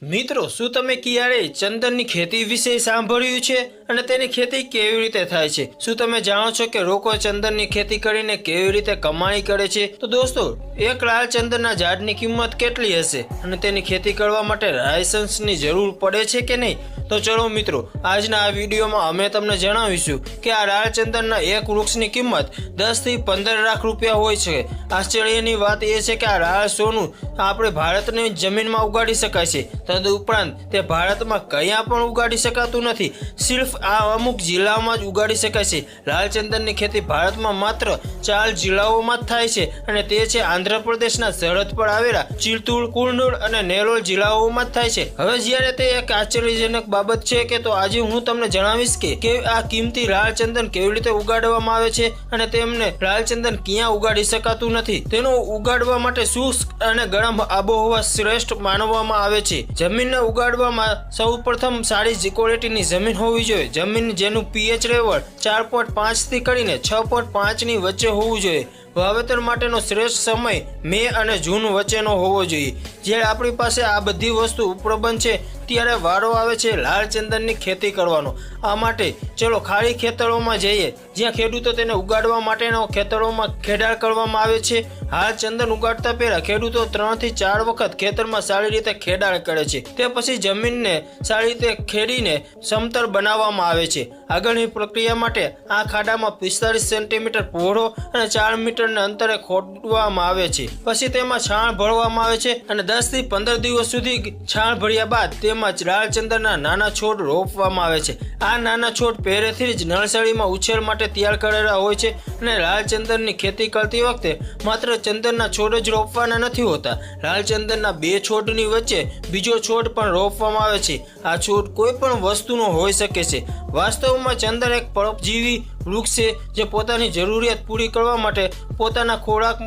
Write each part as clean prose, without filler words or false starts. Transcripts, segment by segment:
મિત્રો, શું તમે ક્યારેય ચંદનની ખેતી વિશે સાંભળ્યું છે અને તેની ખેતી કેવી રીતે થાય છે? શું તમે જાણો છો કે લોકો ચંદનની ખેતી કરીને કેવી રીતે કમાણી કરે છે? તો દોસ્તો, એક લાલ ચંદનના ઝાડની કિંમત કેટલી હશે અને તેની ખેતી કરવા માટે લાયસન્સની જરૂર પડે છે કે નહીં? તો ચલો મિત્રો, આજના આ વિડીયોમાં અમે તમને જણાવીશું કે આ લાલ ચંદનના એક વૃક્ષની કિંમત 10 થી 15 લાખ રૂપિયા હોય છે. આશ્ચર્યની વાત એ છે કે આ લાલ સોનું આપણે ભારતની જમીનમાં ઉગાડી શકાય છે. તદુપરાંત તે ભારતમાં ક્યાં પણ ઉગાડી શકાતું નથી, સિર્ફ આ અમુક જિલ્લાઓમાં જ ઉગાડી શકાય છે. લાલ ચંદનની ખેતી ભારતમાં માત્ર 4 જિલ્લાઓમાં જ થાય છે અને તે છે આંધ્રપ્રદેશના સરહદ પર આવેલા ચિત્તૂર, કુર્નૂલ અને નેલોર જિલ્લાઓમાં જ થાય છે. હવે જ્યારે તે એક આશ્ચર્યજનક બાબત છે કે તો આજે હું તમને જણાવીશ કે આ કિંમતી લાલ ચંદન કેવી રીતે ઉગાડવામાં આવે છે અને તેમને લાલ ચંદન ક્યાં ઉગાડી શકાતું નથી. તેનો ઉગાડવા માટે શુષ્ક અને ગરમ આબોહવા શ્રેષ્ઠ માનવામાં આવે છે. જમીનને ઉગાડવામાં સૌપ્રથમ સારી ક્વોલિટીની જમીન હોવી જોઈએ. જમીન જેનું પીએચ લેવલ 4.5 થી કરીને 6.5 ની વચ્ચે હોવું જોઈએ. વાવેતર માટેનો શ્રેષ્ઠ સમય મે અને જૂન વચ્ચેનો હોવો જોઈએ. જ્યારે આપણી પાસે આ બધી વસ્તુ ઉપલબ્ધ છે ત્યારે વારો આવે છે લાલ ચંદનની ખેતી કરવાનો. આ માટે ચલો ખાલી ખેતરોમાં જઈએ, જ્યાં ખેડૂતો તેને ઉગાડવા માટેનો ખેતરોમાં ખેડાણ કરવામાં આવે છે. હાલ ચંદન ઉગાડતા પહેલા ખેડૂતો 3 થી 4 વખત ખેતરમાં સારી રીતે ખેડાણ કરે છે. તે પછી જમીનને સારી રીતે ખેડીને સમતલ બનાવવામાં આવે છે. આગળની પ્રક્રિયા માટે આ ખાડામાં 45 સેન્ટીમીટર પહોળો અને 4 મીટરના અંતરે ખોદવામાં આવે છે. પછી તેમાં છાણ ભરવામાં આવે છે અને 10 થી 15 દિવસ સુધી છાણ ભર્યા બાદ તેમાં લાલ ચંદનના નાના છોડ રોપવામાં આવે છે. આ નાના છોડ પહેલેથી જ નર્સરીમાં ઉછેર માટે તૈયાર કરેલા હોય છે અને લાલ ચંદનની ખેતી કરતી વખતે માત્ર ચંદનના છોડ જ રોપવાના નથી હોતા. લાલ ચંદનના 2 છોડની વચ્ચે બીજો છોડ પણ રોપવામાં આવે છે. આ છોડ કોઈ પણ વસ્તુનો હોઈ શકે છે. વાસ્તવમાં ચંદન એક પરોપજીવી વૃક્ષ છે જે પોતાની જરૂરિયાત પૂરી કરવા માટે પોતાના ખોરાક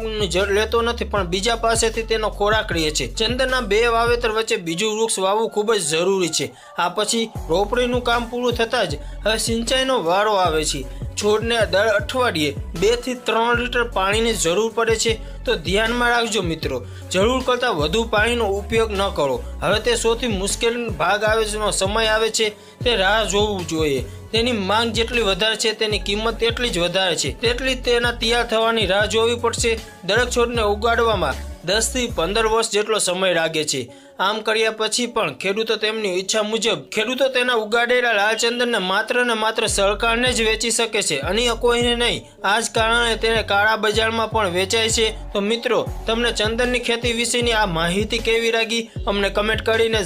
લેતો નથી, પણ બીજા પાસેથી તેનો ખોરાક લે છે. ચંદનના 2 વાવેતર વચ્ચે બીજું વૃક્ષ વાવવું ખૂબ જ જરૂરી છે. આ પછી રોપણીનું કામ પૂરું થતાં જ હવે સિંચાઈનો વારો આવે છે. છોડને દર અઠવાડિયે 2 થી 3 લીટર પાણીની જરૂર પડે છે. તો ધ્યાનમાં રાખજો મિત્રો, જરૂર કરતાં વધુ પાણીનો ઉપયોગ ન કરો. હવે તે સૌથી મુશ્કેલ ભાગ આવે છે, સમય આવે છે તે રાહ જોવું જોઈએ. તેની માંગ જેટલી વધારે છે તેની કિંમત તેટલી જ વધારે છે, તેટલી તેના તૈયાર થવાની રાહ જોવી પડશે. દરેક છોડને ઉગાડવામાં 10 થી 15 વર્ષ જેટલો સમય લાગે છે. આમ કર્યા પછી પણ ખેડૂતો તેમની ઈચ્છા મુજબ ખેડૂતો તેના ઉગાડેલા લાલ ચંદનને માત્ર ને માત્ર સરકારને જ વેચી શકે છે, અન્ય કોઈને નહીં. આ જ કારણે તેને કાળા બજારમાં પણ વેચાય છે. તો મિત્રો, તમને ચંદનની ખેતી વિશેની આ માહિતી કેવી લાગી અમને કમેન્ટ કરીને